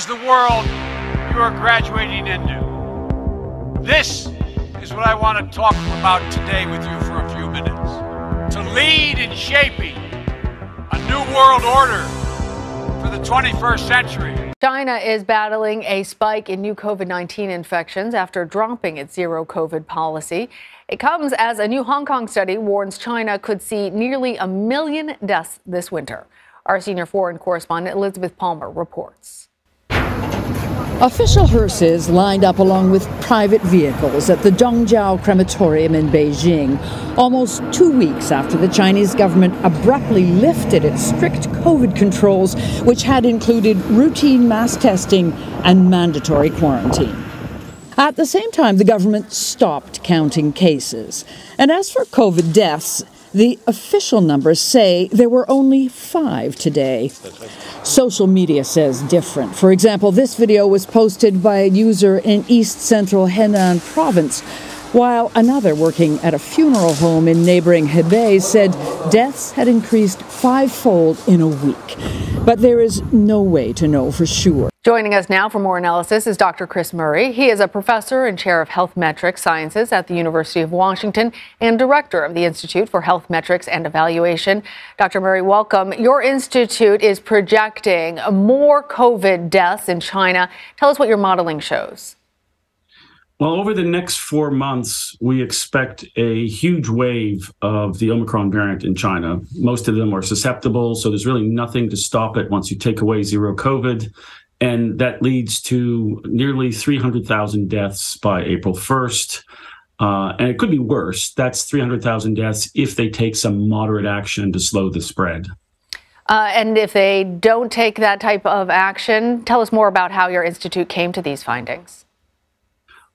the world you are graduating into? This is what I want to talk about today with you for a few minutes. To lead in shaping a new world order for the 21st century. China is battling a spike in new COVID-19 infections after dropping its zero COVID policy. It comes as a new Hong Kong study warns China could see nearly 1 million deaths this winter. Our senior foreign correspondent Elizabeth Palmer reports. Official hearses lined up along with private vehicles at the Dongjiao crematorium in Beijing, almost 2 weeks after the Chinese government abruptly lifted its strict COVID controls, which had included routine mass testing and mandatory quarantine. At the same time, the government stopped counting cases. And as for COVID deaths, the official numbers say there were only 5 today. Social media says different. For example, this video was posted by a user in East Central Henan province, while another working at a funeral home in neighboring Hebei said deaths had increased 5-fold in a week. But there is no way to know for sure. Joining us now for more analysis is Dr. Chris Murray. He is a professor and chair of health metrics sciences at the University of Washington and director of the Institute for Health Metrics and Evaluation. Dr. Murray, welcome. Your institute is projecting more COVID deaths in China. Tell us what your modeling shows. Well, over the next 4 months, we expect a huge wave of the Omicron variant in China. Most of them are susceptible, so there's really nothing to stop it once you take away zero COVID. And that leads to nearly 300,000 deaths by April 1st. And it could be worse. That's 300,000 deaths if they take some moderate action to slow the spread. And if they don't take that type of action, tell us more about how your institute came to these findings.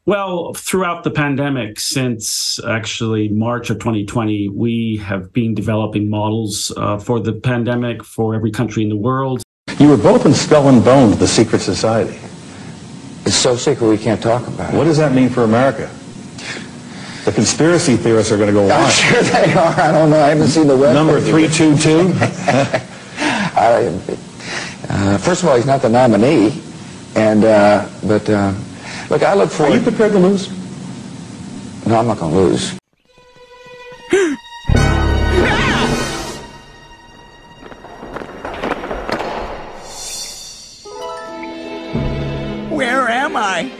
Well, throughout the pandemic, since actually March of 2020, we have been developing models for the pandemic for every country in the world. You were both in Skull and Bones, the secret society. It's so secret we can't talk about it. What does that mean for America? The conspiracy theorists are going to go I'm wild. sure they are. I don't know. I haven't seen the web. Number 322? First of all, he's not the nominee. And, look, I look forward... Are you prepared to lose? No, I'm not going to lose. Where am I?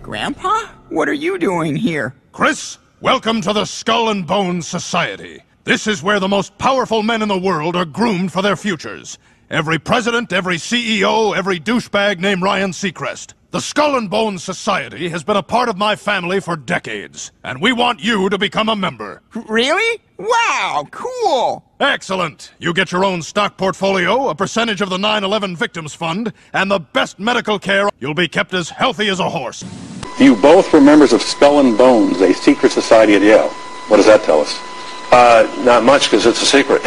Grandpa? What are you doing here? Chris, welcome to the Skull and Bones Society. This is where the most powerful men in the world are groomed for their futures. Every president, every CEO, every douchebag named Ryan Seacrest. The Skull and Bones Society has been a part of my family for decades, and we want you to become a member. Really? Wow, cool! Excellent! You get your own stock portfolio, a percentage of the 9/11 Victims Fund, and the best medical care. You'll be kept as healthy as a horse. You both were members of Skull and Bones, a secret society at Yale. What does that tell us? Not much, because it's a secret.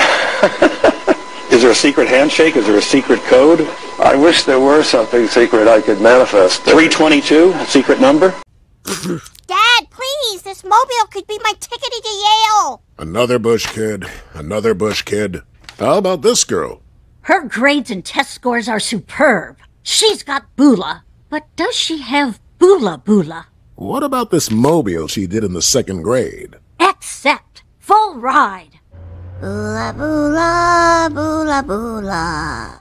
Is there a secret handshake? Is there a secret code? I wish there were something secret I could manifest. 322, secret number? Dad, please, this mobile could be my ticket to Yale. Another Bush kid, another Bush kid. How about this girl? Her grades and test scores are superb. She's got Bula, but does she have Bula? What about this mobile she did in the 2nd grade? Accept. Full ride. Bula, bula, bula, bula.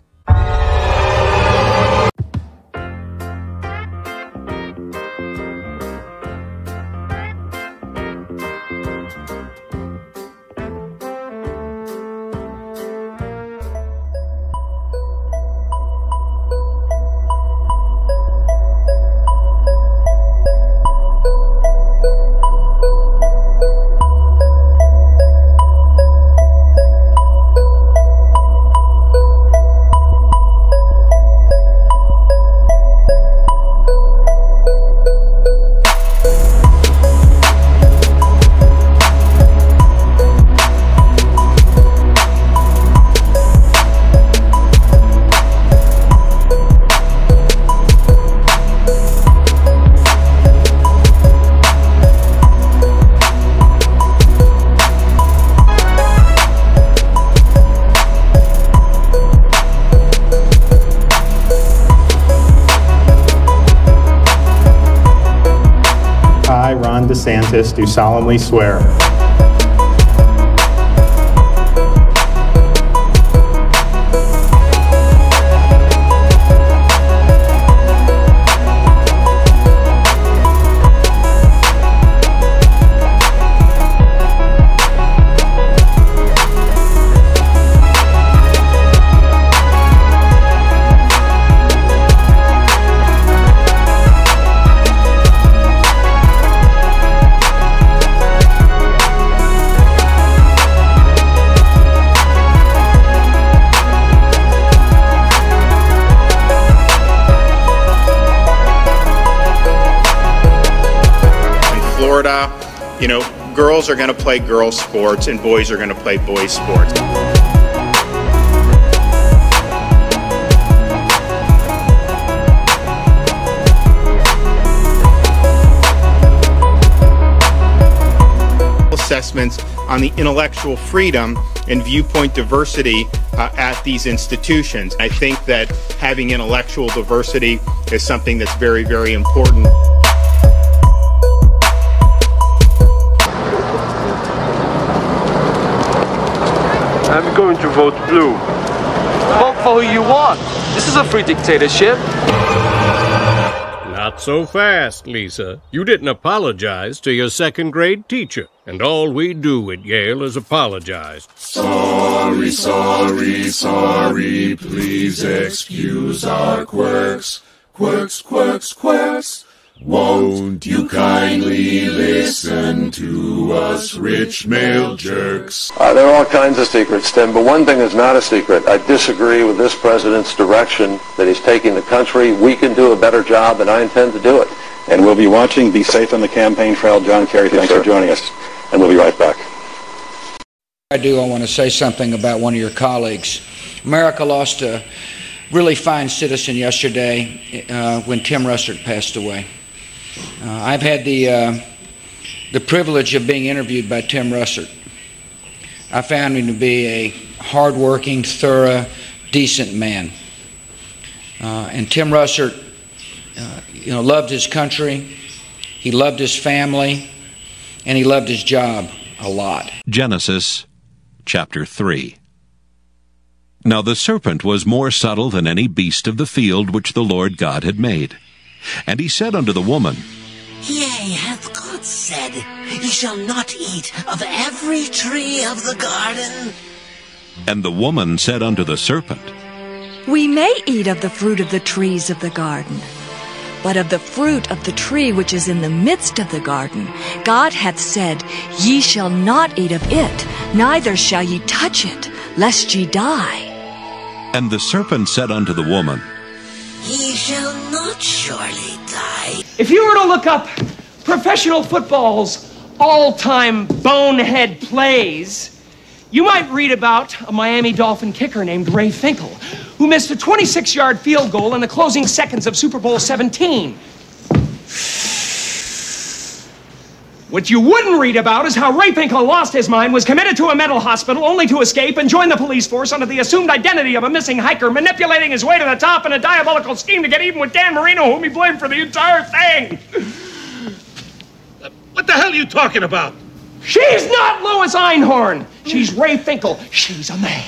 DeSantis, do solemnly swear. You know, girls are going to play girls' sports and boys are going to play boys' sports. Assessments on the intellectual freedom and viewpoint diversity at these institutions. I think that having intellectual diversity is something that's very, very important. I'm going to vote blue. Vote for who you want. This is a free dictatorship. Not so fast, Lisa. You didn't apologize to your second-grade teacher. And all we do at Yale is apologize. Sorry, sorry, sorry. Please excuse our quirks. Quirks, quirks, quirks. Won't you kindly listen to us rich male jerks? There are all kinds of secrets, Tim, but one thing is not a secret. I disagree with this president's direction that he's taking the country. We can do a better job, and I intend to do it. And we'll be watching. Be safe on the campaign trail. John Kerry, thanks for joining us. And we'll be right back. I want to say something about one of your colleagues. America lost a really fine citizen yesterday when Tim Russert passed away. I've had the privilege of being interviewed by Tim Russert. I found him to be a hardworking, thorough, decent man. And Tim Russert, loved his country, he loved his family, and he loved his job a lot. Genesis chapter 3. Now the serpent was more subtle than any beast of the field which the Lord God had made. And he said unto the woman, Yea, hath God said, Ye shall not eat of every tree of the garden? And the woman said unto the serpent, We may eat of the fruit of the trees of the garden, but of the fruit of the tree which is in the midst of the garden, God hath said, Ye shall not eat of it, neither shall ye touch it, lest ye die. And the serpent said unto the woman, Ye shall not surely die. If you were to look up professional football's all-time bonehead plays, you might read about a Miami Dolphin kicker named Ray Finkel, who missed a 26-yard field goal in the closing seconds of Super Bowl 17. What you wouldn't read about is how Ray Finkel lost his mind, was committed to a mental hospital only to escape and join the police force under the assumed identity of a missing hiker, manipulating his way to the top in a diabolical scheme to get even with Dan Marino, whom he blamed for the entire thing. What the hell are you talking about? She's not Lois Einhorn. She's Ray Finkel. She's a man.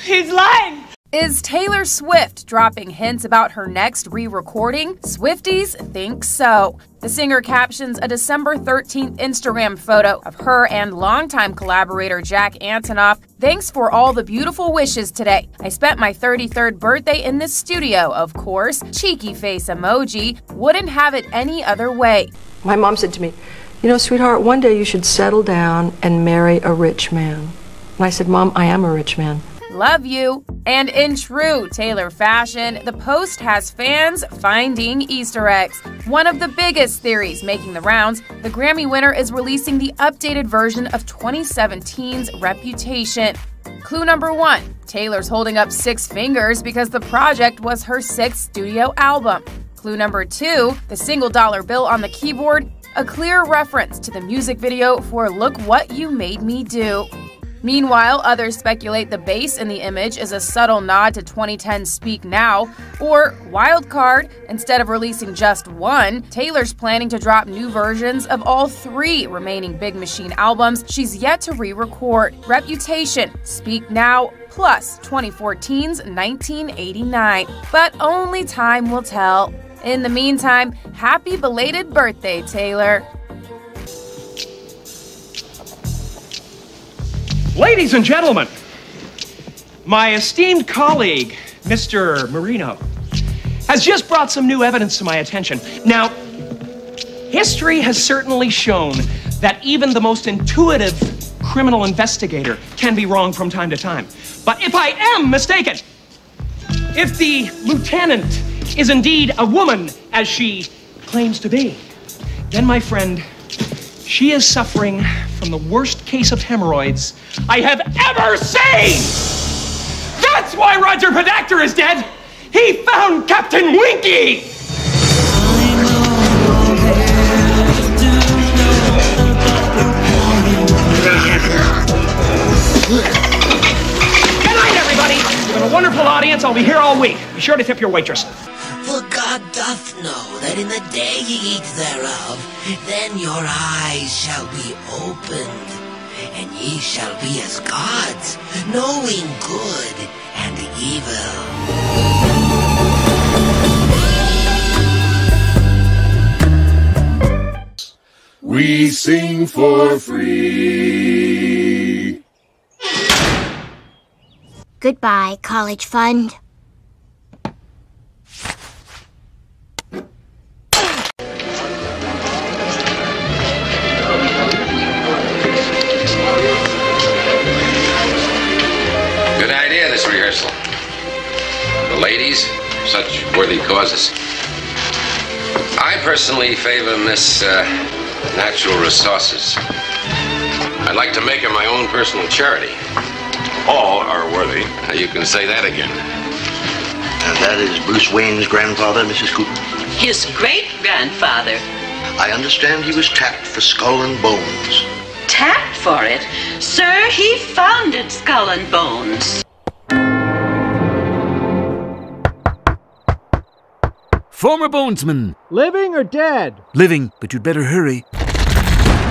He's lying. Is Taylor Swift dropping hints about her next re-recording? Swifties think so. The singer captions a December 13th Instagram photo of her and longtime collaborator Jack Antonoff. Thanks for all the beautiful wishes today. I spent my 33rd birthday in this studio, of course. Cheeky face emoji. Wouldn't have it any other way. My mom said to me, you know, sweetheart, one day you should settle down and marry a rich man. And I said, Mom, I am a rich man. Love you. And in true Taylor fashion, the post has fans finding Easter eggs. One of the biggest theories making the rounds, the Grammy winner is releasing the updated version of 2017's Reputation. Clue number 1, Taylor's holding up 6 fingers because the project was her 6th studio album. Clue number 2, the single dollar bill on the keyboard, a clear reference to the music video for Look What You Made Me Do. Meanwhile, others speculate the bass in the image is a subtle nod to 2010's Speak Now, or wild card, instead of releasing just one, Taylor's planning to drop new versions of all 3 remaining Big Machine albums she's yet to re-record: Reputation, Speak Now, plus 2014's 1989. But only time will tell. In the meantime, happy belated birthday, Taylor. Ladies and gentlemen, my esteemed colleague, Mr. Marino, has just brought some new evidence to my attention. Now, history has certainly shown that even the most intuitive criminal investigator can be wrong from time to time. But if I am mistaken, if the lieutenant is indeed a woman, as she claims to be, then, my friend, she is suffering from the worst case of hemorrhoids I have ever seen! That's why Roger Podacter is dead! He found Captain Winky! Good night, everybody! You've been a wonderful audience. I'll be here all week. Be sure to tip your waitress. For God doth know that in the day ye eat thereof, then your eyes shall be opened, and ye shall be as gods, knowing good and evil. We sing for free. Goodbye, college fund. Good idea, this rehearsal. The ladies, such worthy causes. I personally favor Miss Natural Resources. I'd like to make her my own personal charity. All are worthy. You can say that again. And that is Bruce Wayne's grandfather, Mrs. Cooper? His great-grandfather. I understand he was tapped for Skull and Bones. Tapped for it? Sir, he founded Skull and Bones. Former bonesman. Living or dead? Living, but you'd better hurry.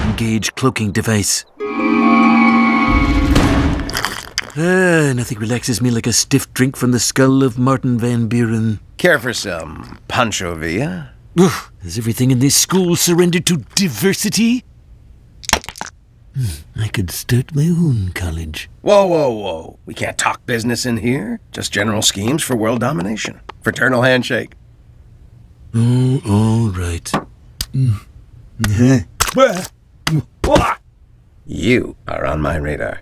Engage cloaking device. Nothing relaxes me like a stiff drink from the skull of Martin Van Buren. Care for some Pancho Villa? Has everything in this school surrendered to diversity? I could start my own college. Whoa, whoa, whoa. We can't talk business in here. Just general schemes for world domination. Fraternal handshake. Oh, all right. You are on my radar.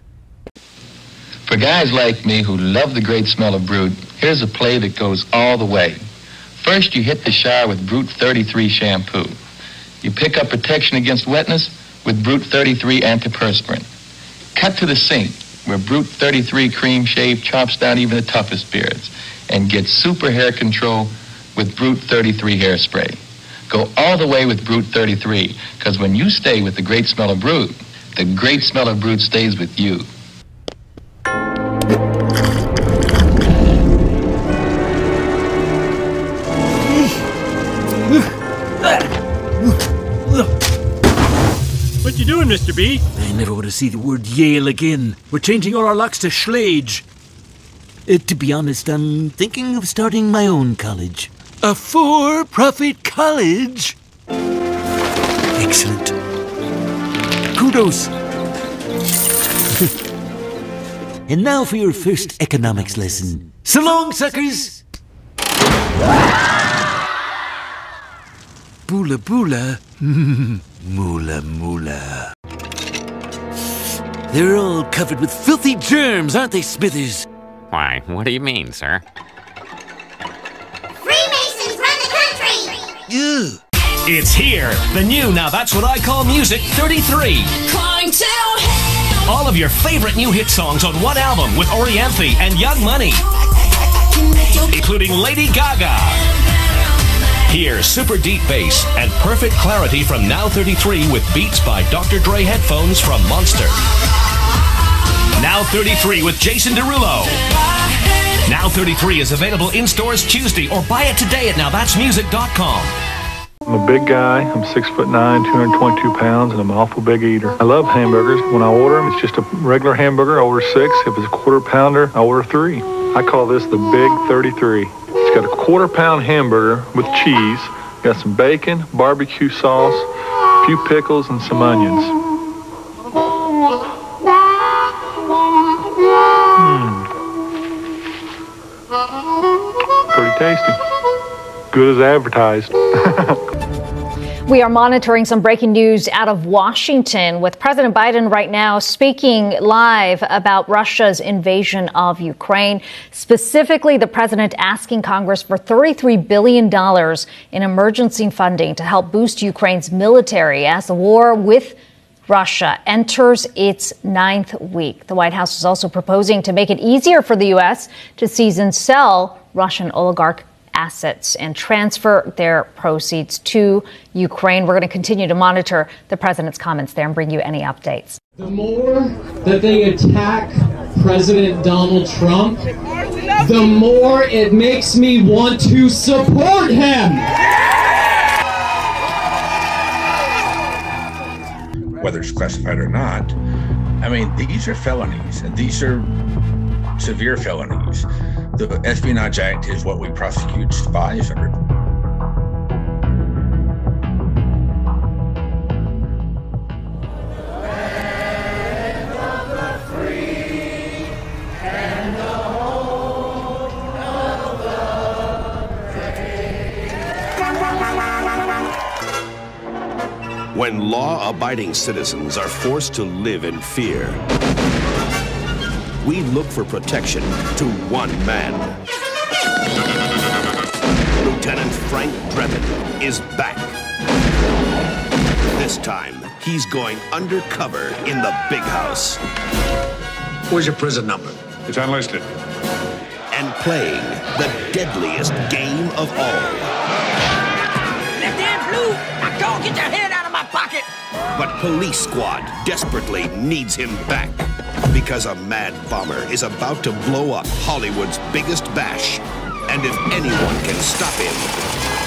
For guys like me who love the great smell of Brute, here's a play that goes all the way. First, you hit the shower with Brute 33 shampoo. You pick up protection against wetness with Brute 33 antiperspirant. Cut to the sink, where Brute 33 cream shave chops down even the toughest beards, and get super hair control with Brute 33 hairspray. Go all the way with Brute 33, because when you stay with the great smell of Brute, the great smell of Brute stays with you. What you doing, Mr. B? I never want to see the word Yale again. We're changing all our locks to Schlage. To be honest, I'm thinking of starting my own college. A for-profit college? Excellent. Kudos. And now for your first economics lesson. So long, suckers! Boola boola. Moola moola. They're all covered with filthy germs, aren't they, Smithers? Why, what do you mean, sir? Freemasons run the country! Ew. It's here, the new Now That's What I Call Music 33. Crying to hell! All of your favorite new hit songs on one album with Orianthi and Young Money, including Lady Gaga. Hear super deep bass and perfect clarity from Now 33 with beats by Dr. Dre headphones from Monster. Now 33 with Jason Derulo. Now 33 is available in stores Tuesday, or buy it today at nowthat'smusic.com. I'm a big guy. I'm 6'9", 222 pounds, and I'm an awful big eater. I love hamburgers. When I order them, it's just a regular hamburger. I order 6. If it's a quarter pounder, I order 3. I call this the Big 33. It's got a quarter-pound hamburger with cheese. Got some bacon, barbecue sauce, a few pickles, and some onions. Pretty tasty. Good as advertised. We are monitoring some breaking news out of Washington with President Biden right now speaking live about Russia's invasion of Ukraine. Specifically, the president asking Congress for $33 billion in emergency funding to help boost Ukraine's military as the war with Russia enters its 9th week. The White House is also proposing to make it easier for the U.S. to seize and sell Russian oligarch assets and transfer their proceeds to Ukraine. We're going to continue to monitor the president's comments there and bring you any updates. The more that they attack President Donald Trump, the more it makes me want to support him. Whether it's classified or not, I mean, these are felonies, and these are severe felonies. The Espionage Act is what we prosecute spies under. When law-abiding citizens are forced to live in fear, we look for protection to one man. Lieutenant Frank Drebin is back. This time, he's going undercover in the big house. Where's your prison number? It's unlisted. And playing the deadliest game of all. Left hand blue, now go get your head out of my pocket. But Police Squad desperately needs him back because a mad bomber is about to blow up Hollywood's biggest bash. And if anyone can stop him,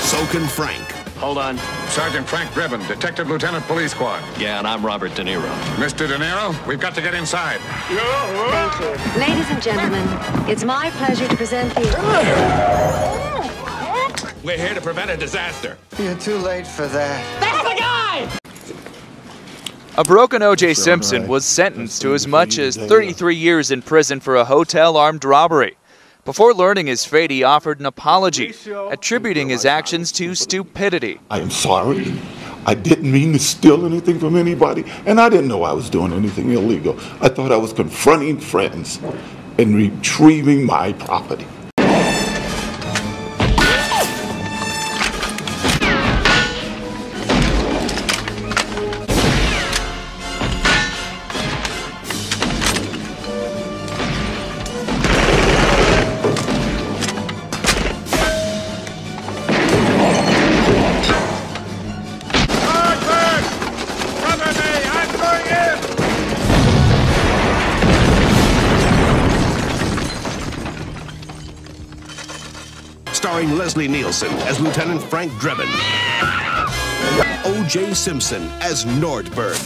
so can Frank. Hold on. Sergeant Frank Drebin, Detective Lieutenant Police Squad. Yeah, and I'm Robert De Niro. Mr. De Niro, we've got to get inside. Thank you. Ladies and gentlemen, it's my pleasure to present the... We're here to prevent a disaster. You're too late for that. That's the guy! A broken O.J. Simpson was sentenced to as much as 33 years in prison for a hotel armed robbery. Before learning his fate, he offered an apology, attributing his actions to stupidity. I am sorry. I didn't mean to steal anything from anybody, and I didn't know I was doing anything illegal. I thought I was confronting friends and retrieving my property. Starring Leslie Nielsen as Lieutenant Frank Drebin. O.J. Simpson as Nordberg.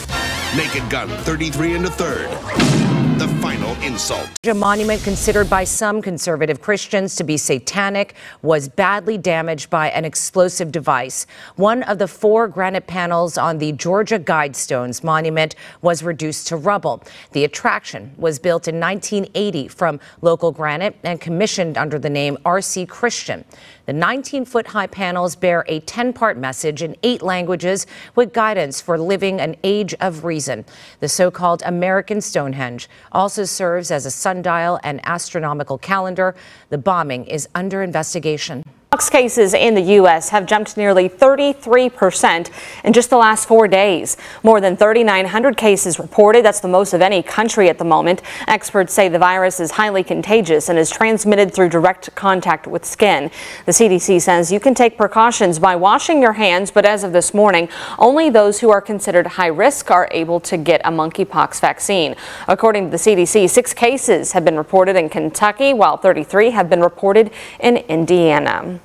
Naked Gun 33 1/3. The final insult. A monument considered by some conservative Christians to be satanic was badly damaged by an explosive device. One of the 4 granite panels on the Georgia Guidestones monument was reduced to rubble. The attraction was built in 1980 from local granite and commissioned under the name R.C. Christian. The 19-foot-high panels bear a 10-part message in 8 languages with guidance for living an age of reason. The so-called American Stonehenge also serves as a sundial and astronomical calendar. The bombing is under investigation. Cases in the U.S. have jumped nearly 33% in just the last 4 days. More than 3,900 cases reported. That's the most of any country at the moment. Experts say the virus is highly contagious and is transmitted through direct contact with skin. The CDC says you can take precautions by washing your hands, but as of this morning, only those who are considered high risk are able to get a monkeypox vaccine. According to the CDC, 6 cases have been reported in Kentucky, while 33 have been reported in Indiana.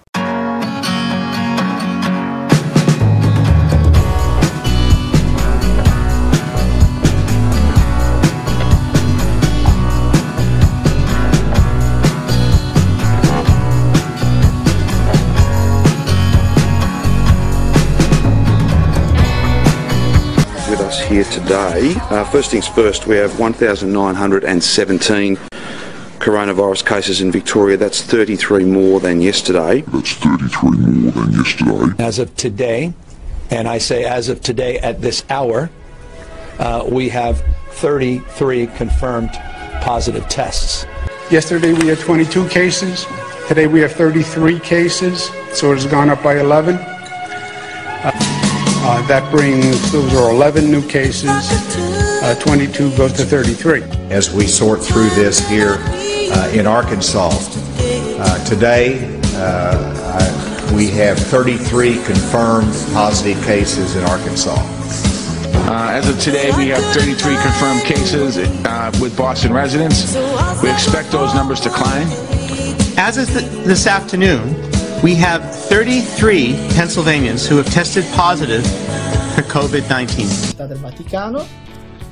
Here today. First things first, we have 1,917 coronavirus cases in Victoria. That's 33 more than yesterday. As of today, and I say as of today at this hour, we have 33 confirmed positive tests. Yesterday we had 22 cases. Today we have 33 cases, so it has gone up by 11. That brings, those are 11 new cases, 22 goes to 33. As we sort through this here in Arkansas, today we have 33 confirmed positive cases in Arkansas. As of today, we have 33 confirmed cases with Boston residents. We expect those numbers to climb. As of this afternoon, we have 33 Pennsylvanians who have tested positive for COVID-19. Del Vaticano,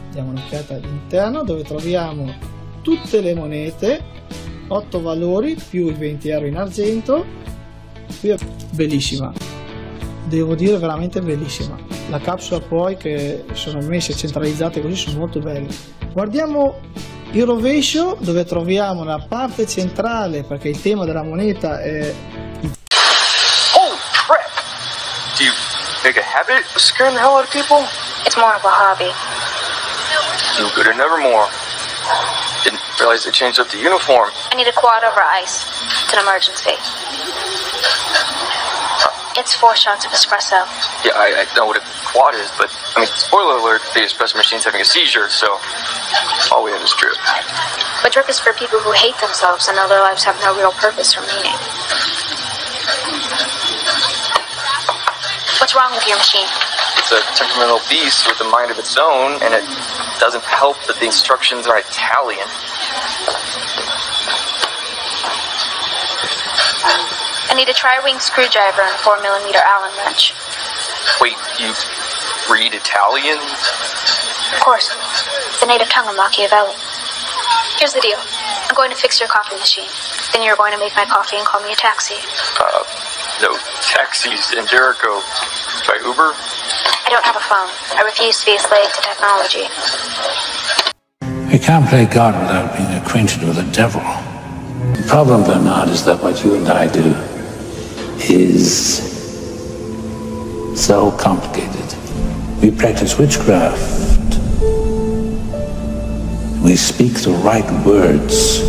diamo un'occhiata all'interno dove troviamo tutte le monete, 8 valori più i 20 euro in argento. Qui è bellissima, devo dire veramente bellissima. La capsula poi che sono messe centralizzate così sono molto belle. Guardiamo il rovescio dove troviamo la parte centrale, perché il tema della moneta è Do you make a habit of scaring the hell out of people? It's more of a hobby. Do gooder, nevermore. Didn't realize they changed up the uniform. I need a quad over ice. It's an emergency. It's 4 shots of espresso. Yeah, I know what a quad is, but, I mean, spoiler alert, the espresso machine's having a seizure, so all we have is drip. But drip is for people who hate themselves and know their lives have no real purpose or meaning. What's wrong with your machine? It's a temperamental beast with a mind of its own, and it doesn't help that the instructions are Italian. I need a tri-wing screwdriver and a 4mm Allen wrench. Wait, you read Italian? Of course. The native tongue of Machiavelli. Here's the deal. I'm going to fix your coffee machine. Then you're going to make my coffee and call me a taxi. No taxis in Jericho. By Uber? I don't have a phone. I refuse to be a slave to technology. You can't play God without being acquainted with the devil. The problem, Bernard, is that what you and I do is so complicated. We practice witchcraft. We speak the right words,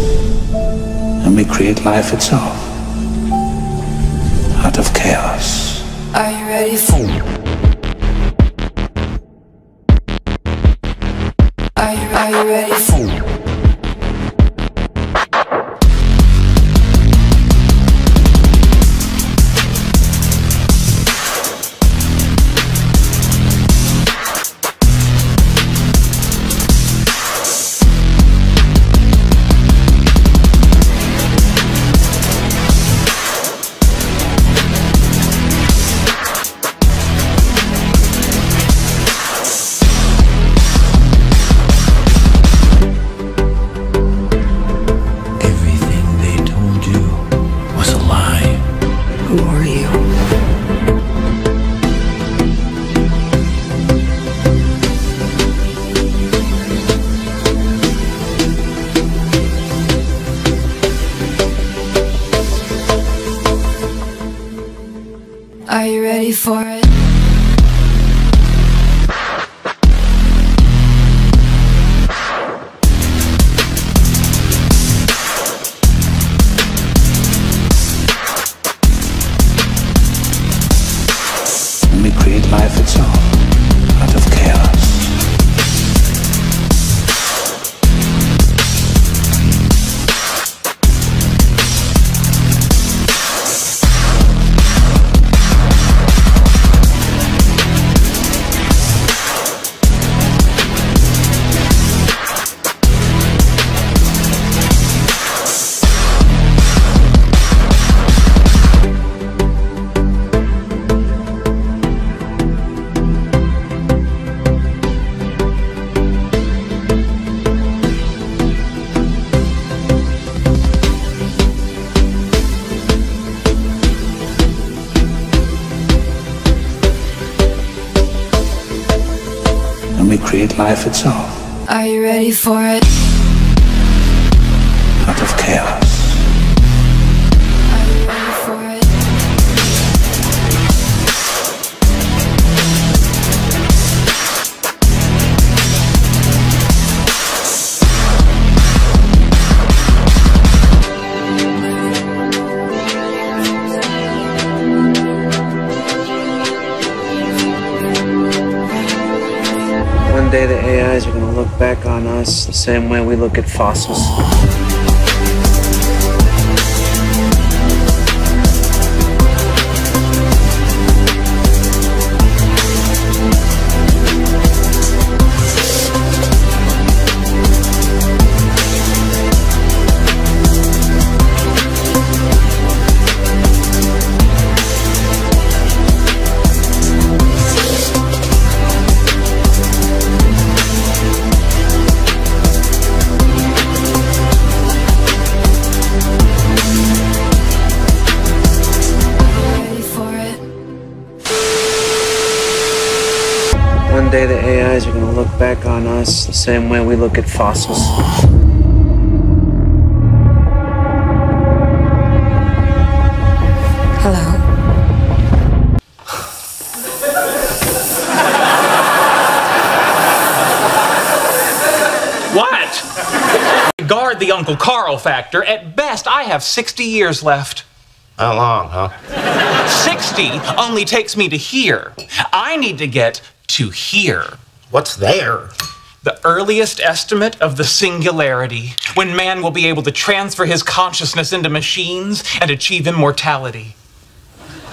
and we create life itself out of chaos. Are you ready for Are you ready for life itself. Are you ready for it? Out of chaos. Are you ready for it? One day the AIs are going to look back on us the same way we look at fossils. One day the AIs are going to look back on us the same way we look at fossils. Hello. What? Guard the Uncle Carl factor. At best, I have 60 years left. How long, huh? 60 only takes me to here. I need to get to here. What's there? The earliest estimate of the singularity, when man will be able to transfer his consciousness into machines and achieve immortality.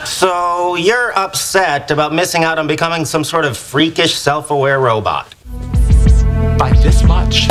So you're upset about missing out on becoming some sort of freakish, self-aware robot? By this much.